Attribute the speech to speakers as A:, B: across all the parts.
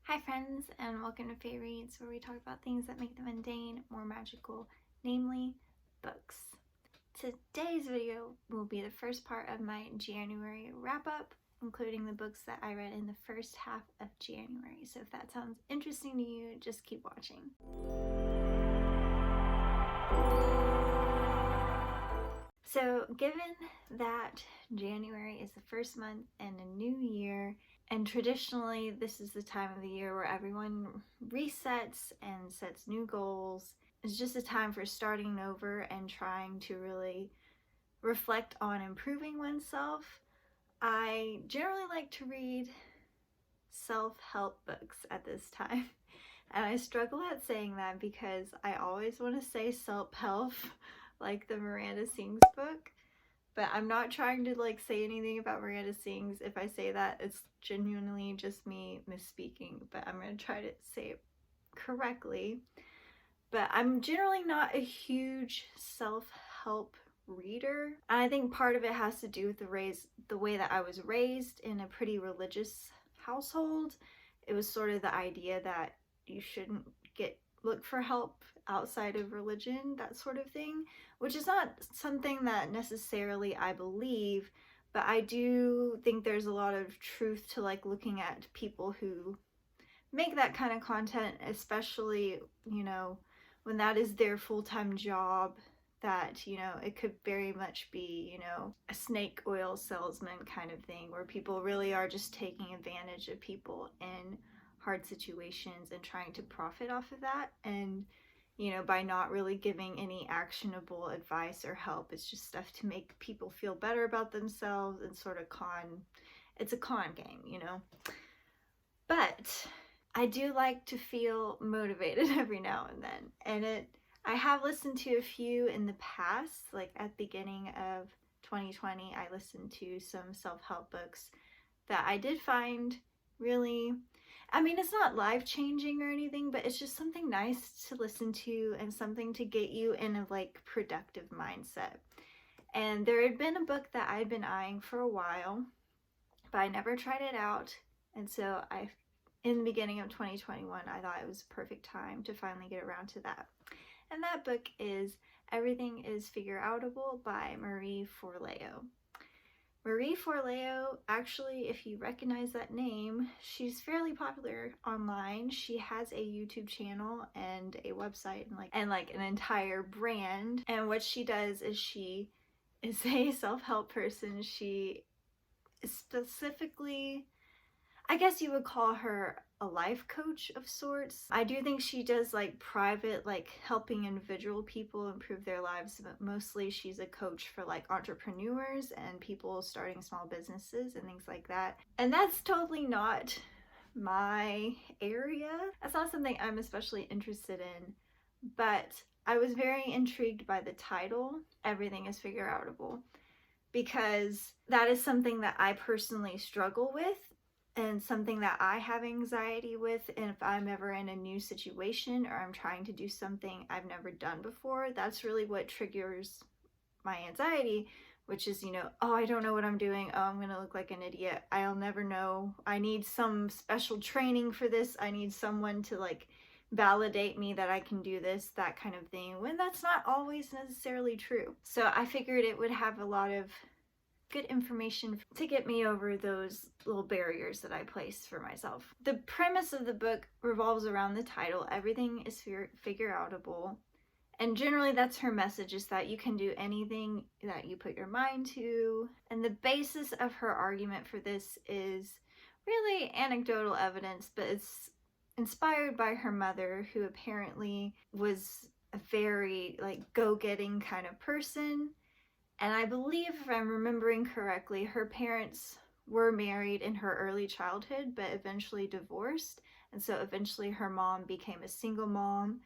A: Hi friends, and welcome to Faerireads, where we talk about things that make the mundane more magical, namely books. Today's video will be the first part of my January wrap-up, including the books that I read in the first half of January. So if that sounds interesting to you, just keep watching. So given that January is the first month in a new year, and traditionally this is the time of the year where everyone resets and sets new goals, it's just a time for starting over and trying to really reflect on improving oneself. I generally like to read self-help books at this time. And I struggle at saying that because I always want to say self-help, like the Miranda Sings book. But I'm not trying to say anything about Miranda Sings. If I say that, it's genuinely just me misspeaking. But I'm going to try to say it correctly. But I'm generally not a huge self-help reader. And I think part of it has to do with the way that I was raised in a pretty religious household. It was sort of the idea that you shouldn't look for help outside of religion, that sort of thing, which is not something that necessarily I believe, but I do think there's a lot of truth to looking at people who make that kind of content, especially, when that is their full-time job, that, it could very much be, a snake oil salesman kind of thing, where people really are just taking advantage of people in hard situations and trying to profit off of that. And by not really giving any actionable advice or help, it's just stuff to make people feel better about themselves and sort of it's a con game, But I do like to feel motivated every now and then, and I have listened to a few in the past, at the beginning of 2020. I listened to some self-help books that I did find really, it's not life-changing or anything, but it's just something nice to listen to and something to get you in a productive mindset. And there had been a book that I'd been eyeing for a while, but I never tried it out. And so in the beginning of 2021, I thought it was a perfect time to finally get around to that. And that book is Everything is Figureoutable by Marie Forleo. Marie Forleo, actually, if you recognize that name, she's fairly popular online. She has a YouTube channel and a website and an entire brand. And what she does is she is a self-help person. She is specifically, I guess you would call her a life coach of sorts. I do think she does private, helping individual people improve their lives, but mostly she's a coach for entrepreneurs and people starting small businesses and things like that. And that's totally not my area. That's not something I'm especially interested in, but I was very intrigued by the title, Everything is Figureoutable, because that is something that I personally struggle with and something that I have anxiety with. And if I'm ever in a new situation or I'm trying to do something I've never done before, that's really what triggers my anxiety, which is, oh, I don't know what I'm doing. Oh, I'm gonna look like an idiot. I'll never know. I need some special training for this. I need someone to validate me that I can do this, that kind of thing, when that's not always necessarily true. So I figured it would have a lot of good information to get me over those little barriers that I place for myself. The premise of the book revolves around the title, Everything is Figureoutable. And generally that's her message, is that you can do anything that you put your mind to. And the basis of her argument for this is really anecdotal evidence, but it's inspired by her mother, who apparently was a very go-getting kind of person. And I believe, if I'm remembering correctly, her parents were married in her early childhood, but eventually divorced. And so eventually her mom became a single mom.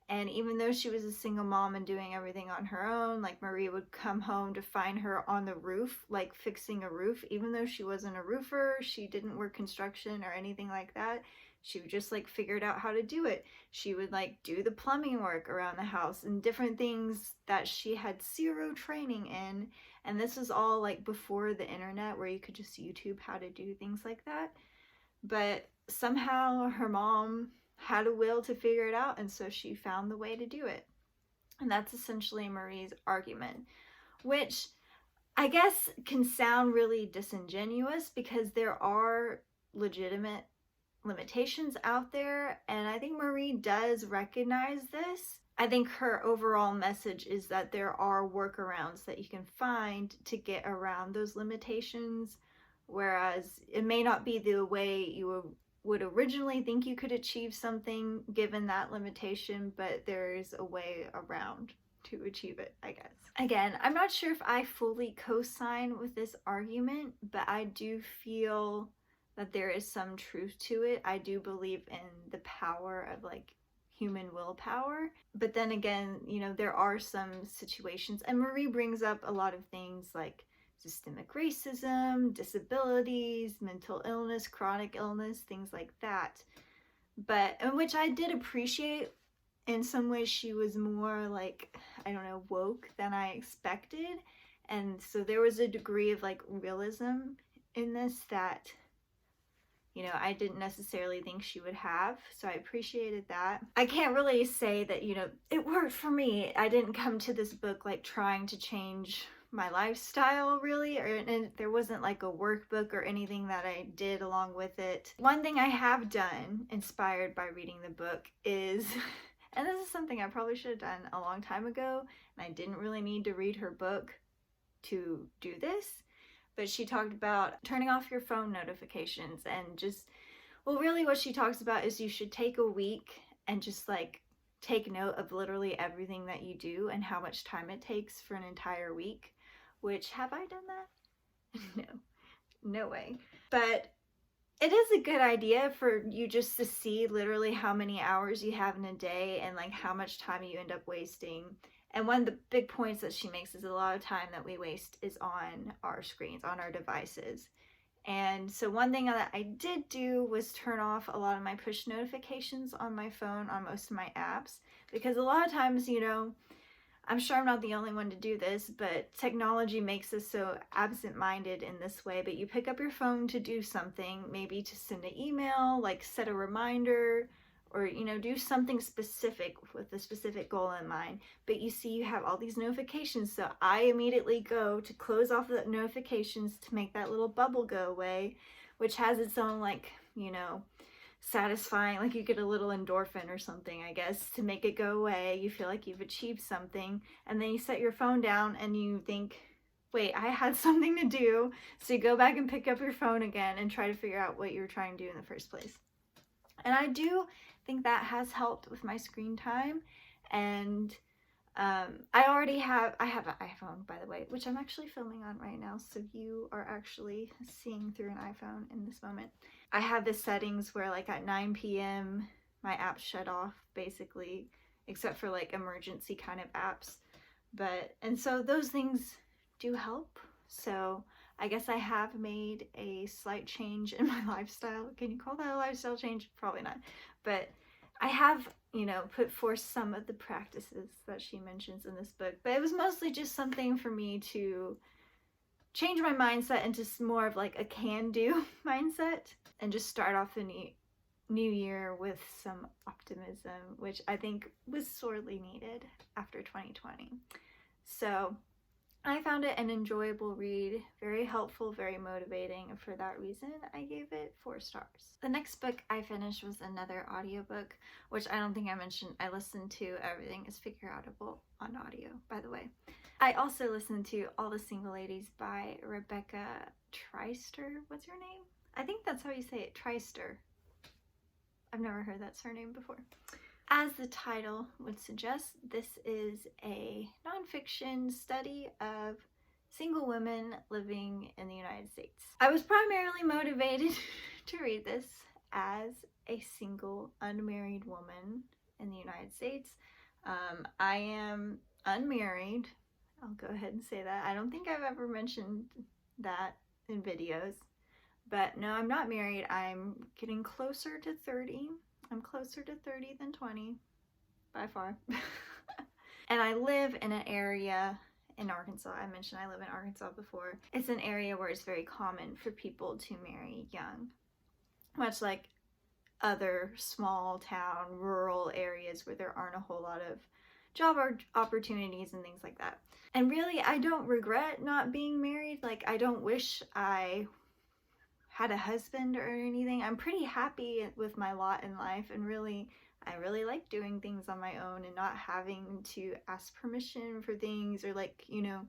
A: And even though she was a single mom and doing everything on her own, Marie would come home to find her on the roof, fixing a roof. Even though she wasn't a roofer, she didn't work construction or anything like that. She would just figured out how to do it. She would do the plumbing work around the house and different things that she had zero training in. And this was all before the internet, where you could just YouTube how to do things like that. But somehow her mom had a will to figure it out, and so she found the way to do it. And that's essentially Marie's argument, which I guess can sound really disingenuous because there are legitimate limitations out there, and I think Marie does recognize this. I think her overall message is that there are workarounds that you can find to get around those limitations, whereas it may not be the way you would originally think you could achieve something given that limitation, but there's a way around to achieve it, I guess. Again, I'm not sure if I fully co-sign with this argument, but I do feel that there is some truth to it. I do believe in the power of like human willpower. But then again, you know, there are some situations, and Marie brings up a lot of things like systemic racism, disabilities, mental illness, chronic illness, things like that. But, in which I did appreciate. In some ways she was more like, I don't know, woke than I expected. And so there was a degree of like realism in this that, you know, I didn't necessarily think she would have. So I appreciated that. I can't really say that, you know, it worked for me. I didn't come to this book like trying to change my lifestyle really, and there wasn't like a workbook or anything that I did along with it. One thing I have done inspired by reading the book is and this is something I probably should have done a long time ago, and I didn't really need to read her book to do this, but she talked about turning off your phone notifications and just, well, really what she talks about is you should take a week and just like take note of literally everything that you do and how much time it takes for an entire week, which, have I done that? No way. But it is a good idea for you just to see literally how many hours you have in a day and like how much time you end up wasting. And one of the big points that she makes is a lot of time that we waste is on our screens, on our devices. And so one thing that I did do was turn off a lot of my push notifications on my phone, on most of my apps, because a lot of times, you know, I'm sure I'm not the only one to do this, but technology makes us so absent-minded in this way. But you pick up your phone to do something, maybe to send an email, like set a reminder, or, you know, do something specific with a specific goal in mind. But you see you have all these notifications, so I immediately go to close off the notifications to make that little bubble go away, which has its own, like, you know, satisfying, like you get a little endorphin or something, I guess, to make it go away. You feel like you've achieved something, and then you set your phone down and you think, wait, I had something to do. So you go back and pick up your phone again and try to figure out what you were trying to do in the first place. And I do think that has helped with my screen time. And I have an iPhone, by the way, which I'm actually filming on right now, so you are actually seeing through an iPhone in this moment. I have the settings where like at 9 p.m. my apps shut off basically, except for like emergency kind of apps. And so those things do help. So I guess I have made a slight change in my lifestyle. Can you call that a lifestyle change? Probably not. But I have, you know, put forth some of the practices that she mentions in this book. But it was mostly just something for me to change my mindset into more of like a can-do mindset and just start off the new year with some optimism, which I think was sorely needed after 2020. So I found it an enjoyable read, very helpful, very motivating, and for that reason, I gave it 4 stars. The next book I finished was another audiobook, which I don't think I mentioned. I listened to Everything is Figureoutable on audio, by the way. I also listened to All the Single Ladies by Rebecca Traister. What's her name? I think that's how you say it, Traister. I've never heard that surname before. As the title would suggest, this is a nonfiction study of single women living in the United States. I was primarily motivated to read this as a single, unmarried woman in the United States. I am unmarried. I'll go ahead and say that. I don't think I've ever mentioned that in videos. But no, I'm not married. I'm getting closer to 30. I'm closer to 30 than 20, by far. And I live in an area in Arkansas. I mentioned I live in Arkansas before. It's an area where it's very common for people to marry young. Much like other small town, rural areas where there aren't a whole lot of job opportunities and things like that. And really, I don't regret not being married. Like, I don't wish I had a husband or anything. I'm pretty happy with my lot in life, and really, I really like doing things on my own and not having to ask permission for things, or like, you know,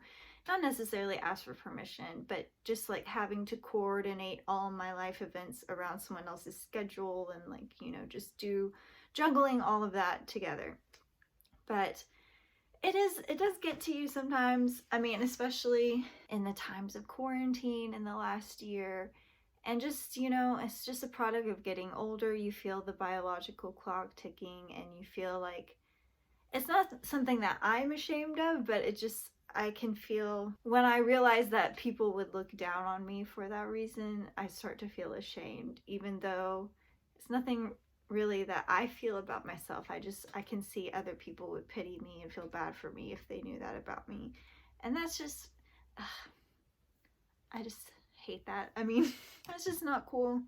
A: not necessarily ask for permission, but just like having to coordinate all my life events around someone else's schedule, and like, you know, just juggling all of that together. But it does get to you sometimes. I mean, especially in the times of quarantine in the last year. And just, you know, it's just a product of getting older. You feel the biological clock ticking, and you feel like it's not something that I'm ashamed of, but it just, I can feel when I realize that people would look down on me for that reason, I start to feel ashamed, even though it's nothing really that I feel about myself. I can see other people would pity me and feel bad for me if they knew that about me. And that's just, I just hate that. I mean, that's just not cool.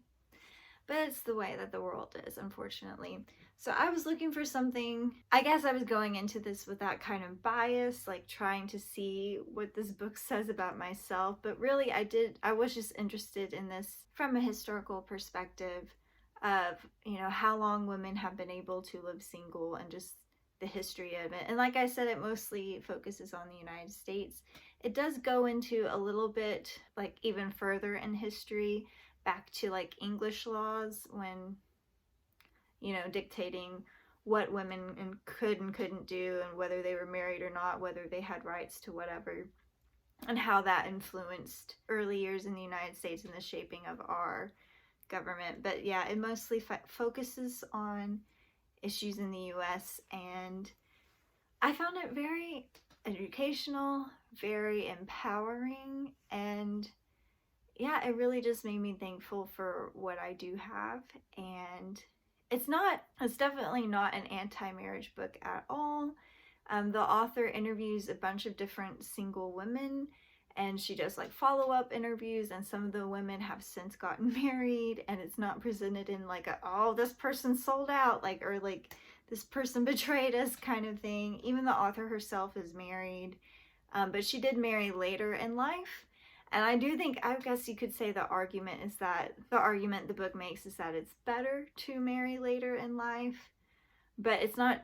A: But it's the way that the world is, unfortunately. So I was looking for something, I guess I was going into this with that kind of bias, like trying to see what this book says about myself. But really, I was just interested in this from a historical perspective of, you know, how long women have been able to live single and just the history of it. And like I said, it mostly focuses on the United States. It does go into a little bit, like, even further in history, back to like English laws, when, you know, dictating what women could and couldn't do, and whether they were married or not, whether they had rights to whatever, and how that influenced early years in the United States and the shaping of our government. But yeah, it mostly focuses on issues in the US, and I found it very educational, very empowering, and yeah, it really just made me thankful for what I do have. And it's definitely not an anti-marriage book at all. The author interviews a bunch of different single women, and she does like follow-up interviews, and some of the women have since gotten married, and it's not presented in like oh, this person sold out, like, or like this person betrayed us kind of thing. Even the author herself is married, but she did marry later in life. And I do think, I guess you could say the argument the book makes is that it's better to marry later in life, but it's not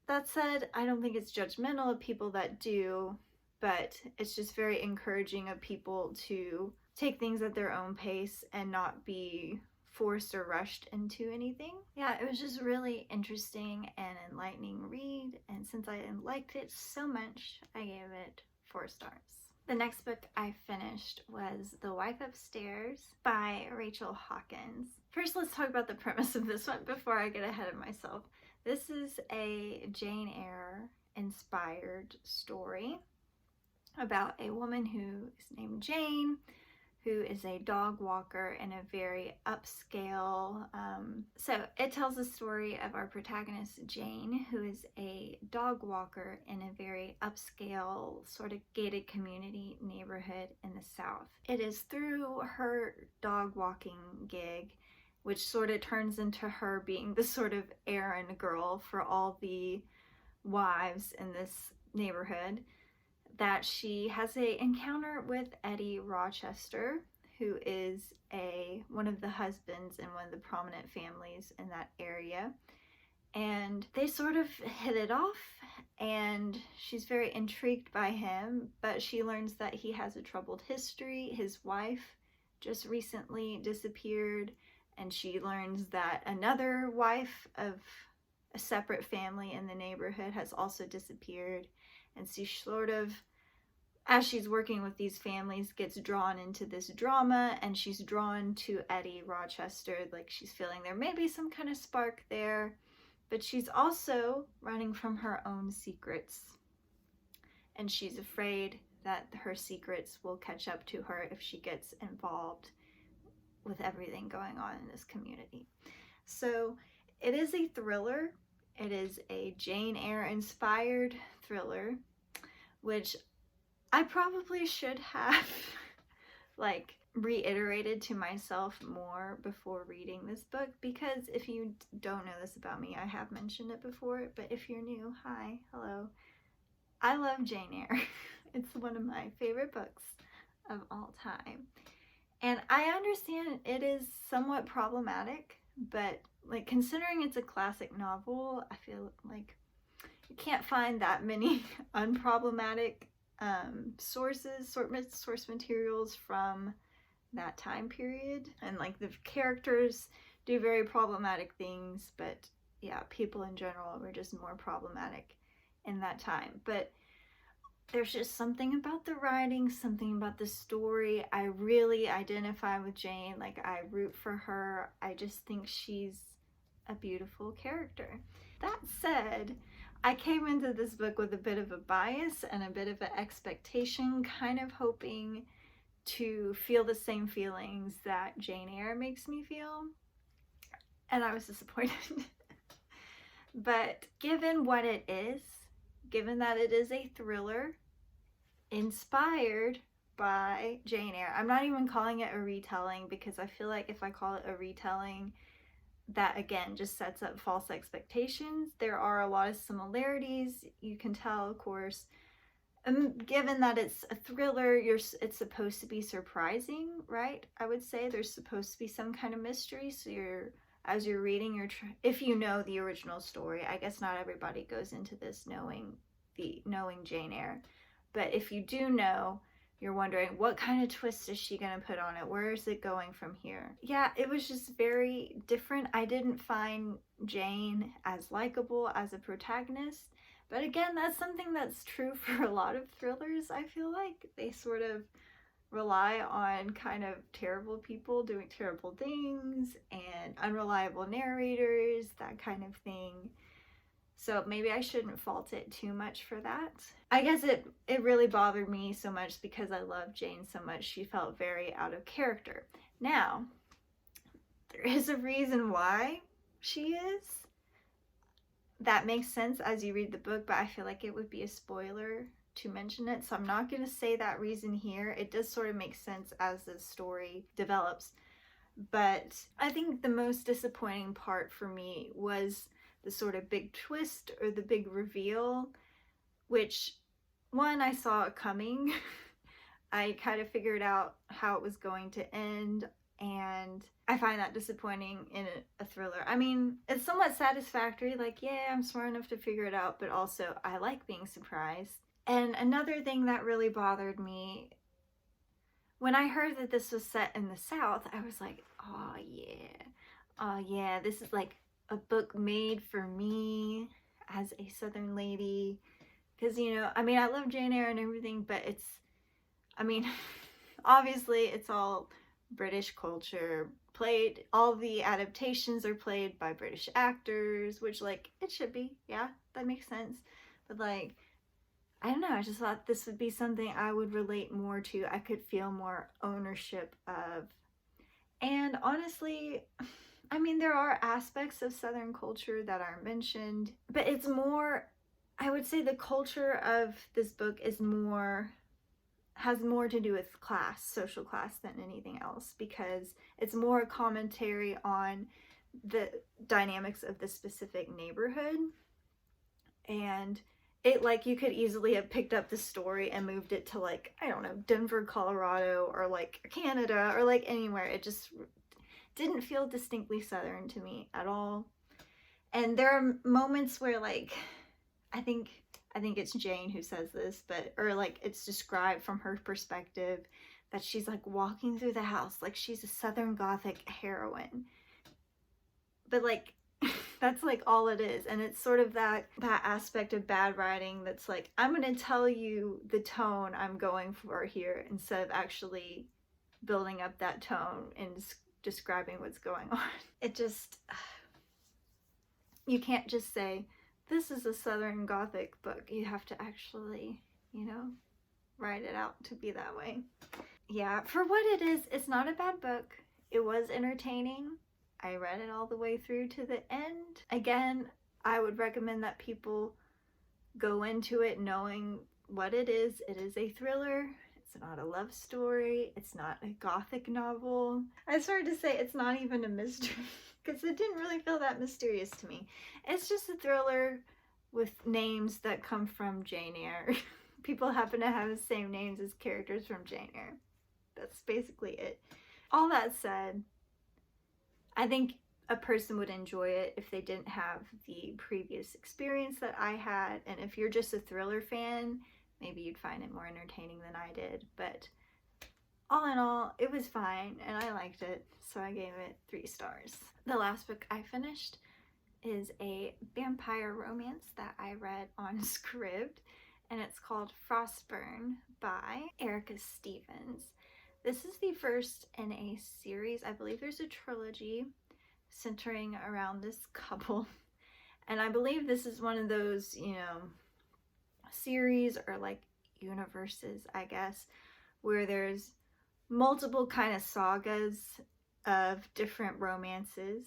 A: that said, I don't think it's judgmental of people that do, but it's just very encouraging of people to take things at their own pace and not be forced or rushed into anything. Yeah, it was just really interesting and enlightening read, and since I liked it so much, I gave it 4 stars. The next book I finished was The Wife Upstairs by Rachel Hawkins. First, let's talk about the premise of this one before I get ahead of myself. This is a Jane Eyre inspired story about a woman who is named Jane, who is a dog walker in a very upscale, so it tells the story of our protagonist Jane, who is a dog walker in a very upscale sort of gated community neighborhood in the South. It is through her dog walking gig, which sort of turns into her being the sort of errand girl for all the wives in this neighborhood, that she has an encounter with Eddie Rochester, who is one of the husbands in one of the prominent families in that area. And they sort of hit it off, and she's very intrigued by him, but she learns that he has a troubled history. His wife just recently disappeared, and she learns that another wife of a separate family in the neighborhood has also disappeared. And she sort of, as she's working with these families, gets drawn into this drama, and she's drawn to Eddie Rochester. Like, she's feeling there may be some kind of spark there, but she's also running from her own secrets. And she's afraid that her secrets will catch up to her if she gets involved with everything going on in this community. So it is a thriller. It is a Jane Eyre inspired thriller, which I probably should have like reiterated to myself more before reading this book, because if you don't know this about me, I have mentioned it before, but if you're new, hi, hello. I love Jane Eyre. It's one of my favorite books of all time. And I understand it is somewhat problematic, but like considering it's a classic novel, I feel like you can't find that many unproblematic source materials from that time period. And like the characters do very problematic things, but yeah, people in general were just more problematic in that time. But there's just something about the writing, something about the story. I really identify with Jane. Like, I root for her. I just think she's a beautiful character. That said, I came into this book with a bit of a bias and a bit of an expectation, kind of hoping to feel the same feelings that Jane Eyre makes me feel. And I was disappointed. But given what it is, given that it is a thriller inspired by Jane Eyre. I'm not even calling it a retelling, because I feel like if I call it a retelling, that again just sets up false expectations. There are a lot of similarities, you can tell, of course. Given that it's a thriller, it's supposed to be surprising, right? I would say there's supposed to be some kind of mystery, so as you're reading, if you know the original story. I guess not everybody goes into this knowing Jane Eyre, but if you do know, you're wondering, what kind of twist is she gonna put on it? Where is it going from here? Yeah, it was just very different. I didn't find Jane as likable as a protagonist, but again, that's something that's true for a lot of thrillers. I feel like they sort of rely on kind of terrible people doing terrible things and unreliable narrators, that kind of thing. So maybe I shouldn't fault it too much for that. I guess it really bothered me so much because I love Jane so much. She felt very out of character. Now, there is a reason why she is. That makes sense as you read the book, but I feel like it would be a spoiler to mention it, so I'm not going to say that reason here. It does sort of make sense as the story develops. But I think the most disappointing part for me was the sort of big twist or the big reveal, which, one, I saw it coming. I kind of figured out how it was going to end, and I find that disappointing in a thriller. I mean, it's somewhat satisfactory, like, yeah, I'm smart enough to figure it out, but also I like being surprised. And another thing that really bothered me, when I heard that this was set in the South, I was like, oh yeah, this is like a book made for me as a Southern lady. Because, you know, I mean, I love Jane Eyre and everything, but it's, I mean, obviously it's all British culture, all the adaptations are played by British actors, which, like, it should be, yeah, that makes sense. But, like, I don't know, I just thought this would be something I would relate more to, I could feel more ownership of. And honestly, I mean, there are aspects of Southern culture that are mentioned, but it's more, I would say the culture of this book has more to do with class, social class, than anything else, because it's more a commentary on the dynamics of the specific neighborhood. And it, like, you could easily have picked up the story and moved it to, like, I don't know, Denver, Colorado, or like Canada, or like anywhere. It just didn't feel distinctly Southern to me at all. And there are moments where, like, I think it's Jane who says this, or like it's described from her perspective that she's like walking through the house like she's a Southern Gothic heroine. But like, that's like all it is. And it's sort of that aspect of bad writing that's like, I'm going to tell you the tone I'm going for here instead of actually building up that tone and describing what's going on. It just, you can't just say, this is a Southern Gothic book. You have to actually, you know, write it out to be that way. Yeah, for what it is, it's not a bad book. It was entertaining. I read it all the way through to the end. Again, I would recommend that people go into it knowing what it is. It is a thriller. It's not a love story. It's not a gothic novel. I started to say it's not even a mystery because it didn't really feel that mysterious to me. It's just a thriller with names that come from Jane Eyre. People happen to have the same names as characters from Jane Eyre. That's basically it. All that said, I think a person would enjoy it if they didn't have the previous experience that I had. And if you're just a thriller fan, maybe you'd find it more entertaining than I did. But all in all, it was fine and I liked it. So I gave it 3 stars. The last book I finished is a vampire romance that I read on Scribd, and it's called Frostburn by Erica Stevens. This is the first in a series. I believe there's a trilogy centering around this couple, and I believe this is one of those, you know, series or like universes, I guess, where there's multiple kind of sagas of different romances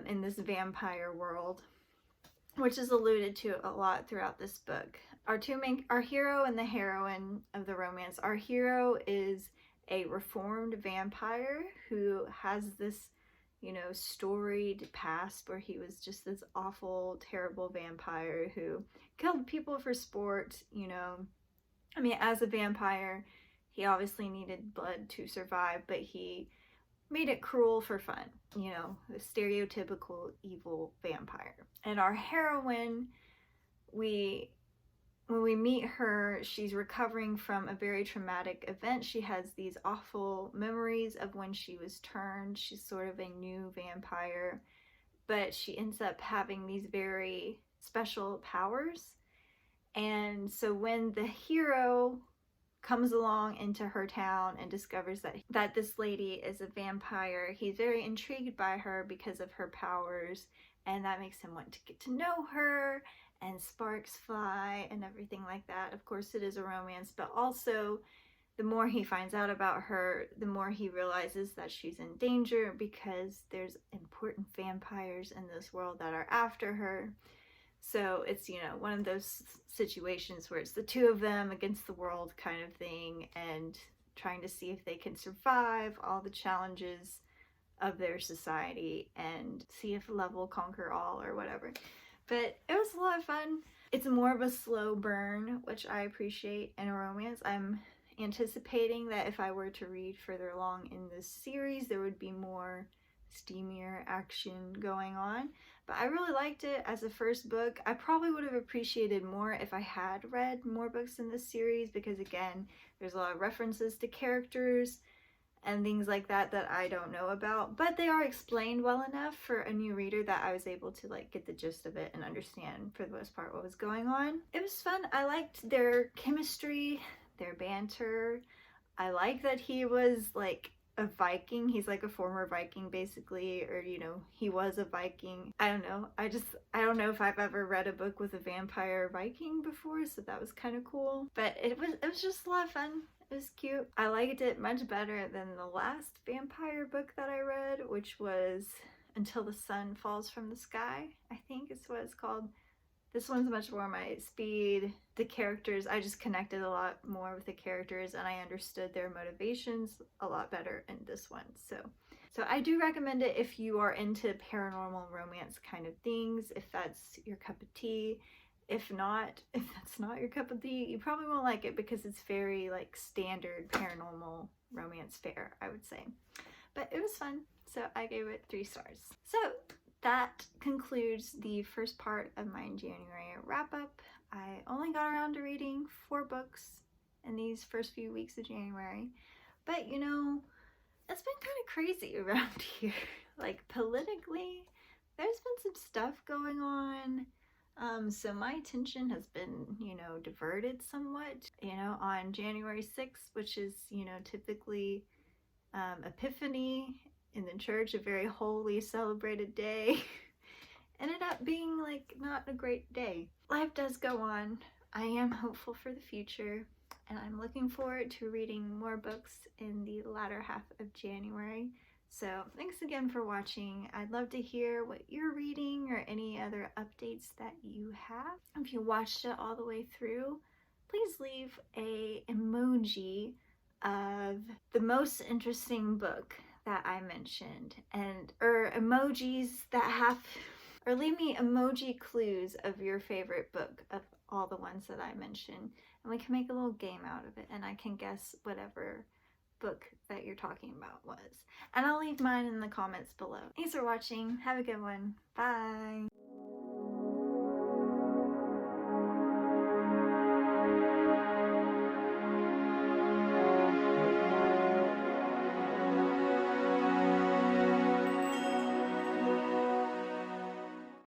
A: in this vampire world, which is alluded to a lot throughout this book. Our hero and the heroine of the romance. Our hero is a reformed vampire who has this, you know, storied past where he was just this awful, terrible vampire who killed people for sport, you know. I mean, as a vampire, he obviously needed blood to survive, but he made it cruel for fun, you know, the stereotypical evil vampire. And our heroine, when we meet her, she's recovering from a very traumatic event. She has these awful memories of when she was turned. She's sort of a new vampire, but she ends up having these very special powers. And so when the hero comes along into her town and discovers that this lady is a vampire, he's very intrigued by her because of her powers, and that makes him want to get to know her, and sparks fly and everything like that. Of course, it is a romance, but also the more he finds out about her, the more he realizes that she's in danger because there's important vampires in this world that are after her. So it's, you know, one of those situations where it's the two of them against the world kind of thing, and trying to see if they can survive all the challenges of their society and see if love will conquer all or whatever. But it was a lot of fun. It's more of a slow burn, which I appreciate in a romance. I'm anticipating that if I were to read further along in this series, there would be more steamier action going on. But I really liked it as a first book. I probably would have appreciated more if I had read more books in this series, because again, there's a lot of references to characters and things like that that I don't know about, but they are explained well enough for a new reader that I was able to like get the gist of it and understand for the most part what was going on. It was fun. I liked their chemistry, their banter. I like that he was like a Viking. He's like a former Viking basically, or you know, he was a Viking. I don't know. I don't know if I've ever read a book with a vampire Viking before, so that was kind of cool. But it was just a lot of fun. It was cute. I liked it much better than the last vampire book that I read, which was Until the Sun Falls from the Sky, I think is what it's called. This one's much more my speed. The characters, I just connected a lot more with the characters and I understood their motivations a lot better in this one. So I do recommend it if you are into paranormal romance kind of things, if that's your cup of tea. If that's not your cup of tea, you probably won't like it because it's very like standard paranormal romance fare, I would say. But it was fun, so I gave it 3 stars. So that concludes the first part of my January wrap up. I only got around to reading 4 books in these first few weeks of January, but you know, it's been kind of crazy around here. Like politically, there's been some stuff going on. So my attention has been, you know, diverted somewhat, you know, on January 6th, which is, you know, typically Epiphany in the church, a very holy celebrated day, ended up being like not a great day. Life does go on. I am hopeful for the future, and I'm looking forward to reading more books in the latter half of January. So thanks again for watching. I'd love to hear what you're reading or any other updates that you have. If you watched it all the way through, please leave a emoji of the most interesting book that I mentioned, or emojis that have, or leave me emoji clues of your favorite book of all the ones that I mentioned, and we can make a little game out of it, and I can guess whatever book that you're talking about was. And I'll leave mine in the comments below. Thanks for watching. Have a good one. Bye.